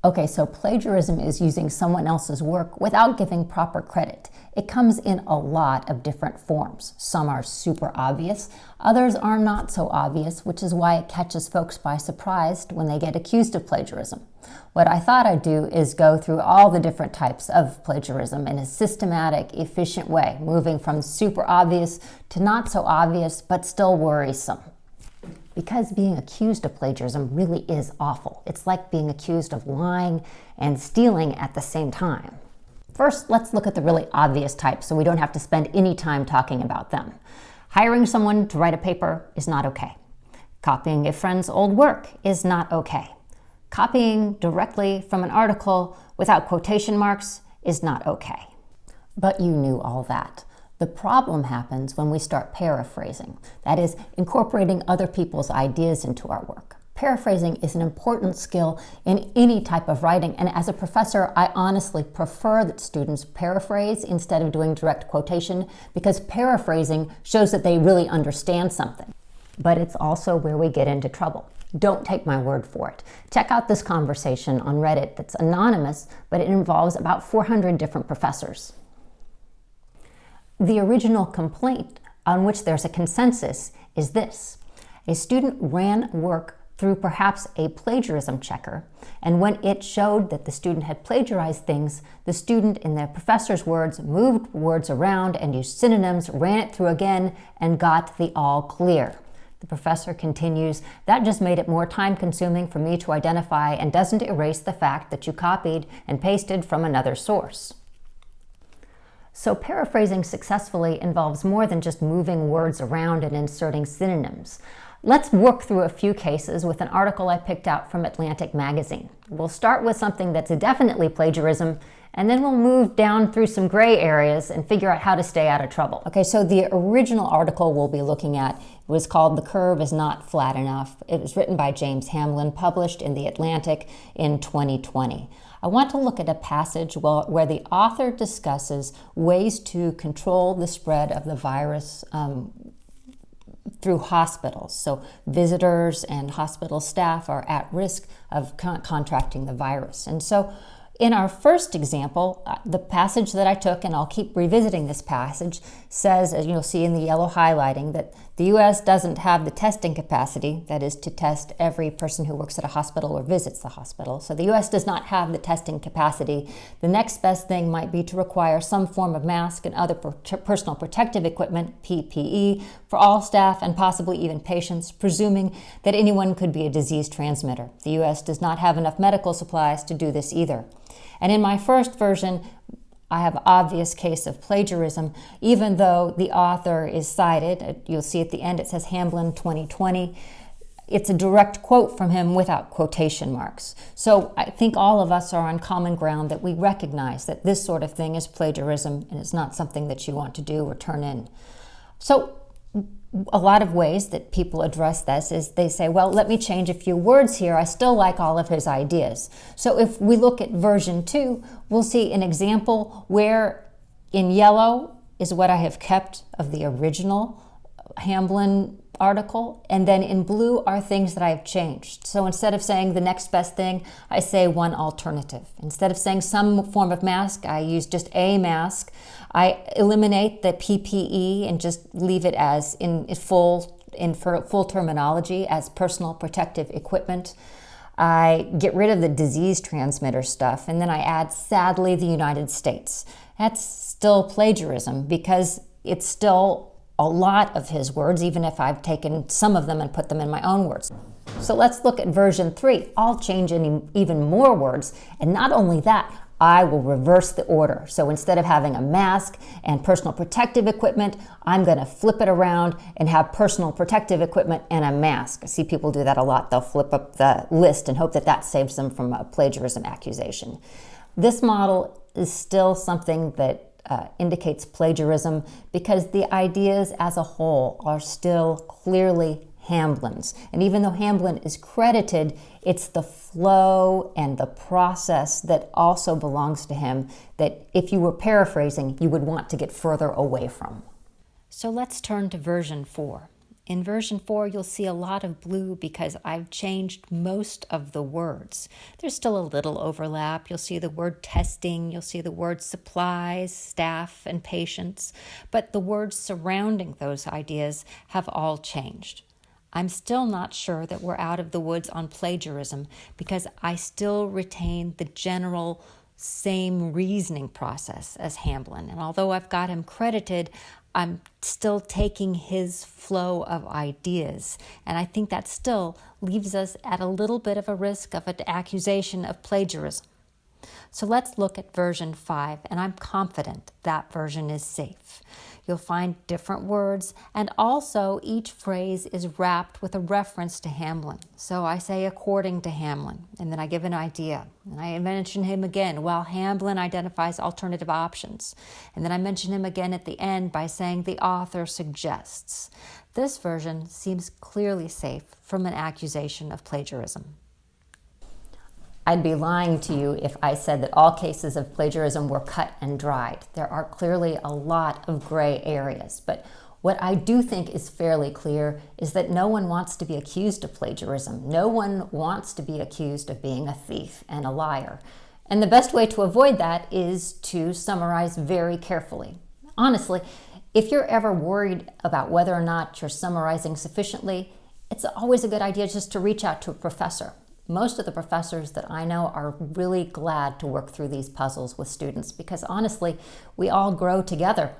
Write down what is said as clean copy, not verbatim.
Okay, so plagiarism is using someone else's work without giving proper credit. It comes in a lot of different forms. Some are super obvious, others are not so obvious, which is why it catches folks by surprise when they get accused of plagiarism. What I thought I'd do is go through all the different types of plagiarism in a systematic, efficient way, moving from super obvious to not so obvious, but still worrisome. Because being accused of plagiarism really is awful. It's like being accused of lying and stealing at the same time. First, let's look at the really obvious types so we don't have to spend any time talking about them. Hiring someone to write a paper is not okay. Copying a friend's old work is not okay. Copying directly from an article without quotation marks is not okay. But you knew all that. The problem happens when we start paraphrasing, that is, incorporating other people's ideas into our work. Paraphrasing is an important skill in any type of writing, and as a professor, I honestly prefer that students paraphrase instead of doing direct quotation, because paraphrasing shows that they really understand something. But it's also where we get into trouble. Don't take my word for it. Check out this conversation on Reddit that's anonymous, but it involves about 400 different professors. The original complaint on which there's a consensus is this. A student ran work through perhaps a plagiarism checker, and when it showed that the student had plagiarized things, the student, in the professor's words, moved words around and used synonyms, ran it through again, and got the all clear. The professor continues, that just made it more time-consuming for me to identify and doesn't erase the fact that you copied and pasted from another source. So paraphrasing successfully involves more than just moving words around and inserting synonyms. Let's work through a few cases with an article I picked out from Atlantic Magazine. We'll start with something that's definitely plagiarism, and then we'll move down through some gray areas and figure out how to stay out of trouble. Okay, so the original article we'll be looking at was called "The Curve is Not Flat Enough." It was written by James Hamlin, published in The Atlantic in 2020. I want to look at a passage where the author discusses ways to control the spread of the virus through hospitals. So visitors and hospital staff are at risk of contracting the virus. And so in our first example, the passage that I took, and I'll keep revisiting this passage, says, as you'll see in the yellow highlighting, that the U.S. doesn't have the testing capacity, that is to test every person who works at a hospital or visits the hospital. So the U.S. does not have the testing capacity. The next best thing might be to require some form of mask and other personal protective equipment, PPE, for all staff and possibly even patients, presuming that anyone could be a disease transmitter. The U.S. does not have enough medical supplies to do this either. And in my first version, I have an obvious case of plagiarism, even though the author is cited. You'll see at the end it says Hamlin 2020. It's a direct quote from him without quotation marks. So I think all of us are on common ground that we recognize that this sort of thing is plagiarism and it's not something that you want to do or turn in. So a lot of ways that people address this is they say, well, let me change a few words here. I still like all of his ideas. So if we look at version 2, we'll see an example where in yellow is what I have kept of the original Hamlin article, and then in blue are things that I have changed. So instead of saying the next best thing, I say one alternative. Instead of saying some form of mask, I use just a mask. I eliminate the PPE and just leave it as in full terminology as personal protective equipment. I get rid of the disease transmitter stuff, and then I add, sadly, the United States. That's still plagiarism because it's still a lot of his words, even if I've taken some of them and put them in my own words. So let's look at version 3. I'll change even more words, and not only that, I will reverse the order. So instead of having a mask and personal protective equipment, I'm going to flip it around and have personal protective equipment and a mask. I see people do that a lot. They'll flip up the list and hope that that saves them from a plagiarism accusation. This model is still something that indicates plagiarism because the ideas as a whole are still clearly Hamlin's. And even though Hamlin is credited, it's the flow and the process that also belongs to him that if you were paraphrasing, you would want to get further away from. So let's turn to version 4. In version 4, you'll see a lot of blue because I've changed most of the words. There's still a little overlap. You'll see the word testing, you'll see the words supplies, staff, and patients, but the words surrounding those ideas have all changed. I'm still not sure that we're out of the woods on plagiarism because I still retain the general same reasoning process as Hamblin. And although I've got him credited, I'm still taking his flow of ideas. And I think that still leaves us at a little bit of a risk of an accusation of plagiarism. So let's look at version 5, and I'm confident that version is safe. You'll find different words, and also each phrase is wrapped with a reference to Hamblin. So I say according to Hamblin, and then I give an idea. And I mention him again while Hamblin identifies alternative options. And then I mention him again at the end by saying the author suggests. This version seems clearly safe from an accusation of plagiarism. I'd be lying to you if I said that all cases of plagiarism were cut and dried. There are clearly a lot of gray areas, but what I do think is fairly clear is that no one wants to be accused of plagiarism. No one wants to be accused of being a thief and a liar. And the best way to avoid that is to summarize very carefully. Honestly, if you're ever worried about whether or not you're summarizing sufficiently, it's always a good idea just to reach out to a professor. Most of the professors that I know are really glad to work through these puzzles with students because honestly, we all grow together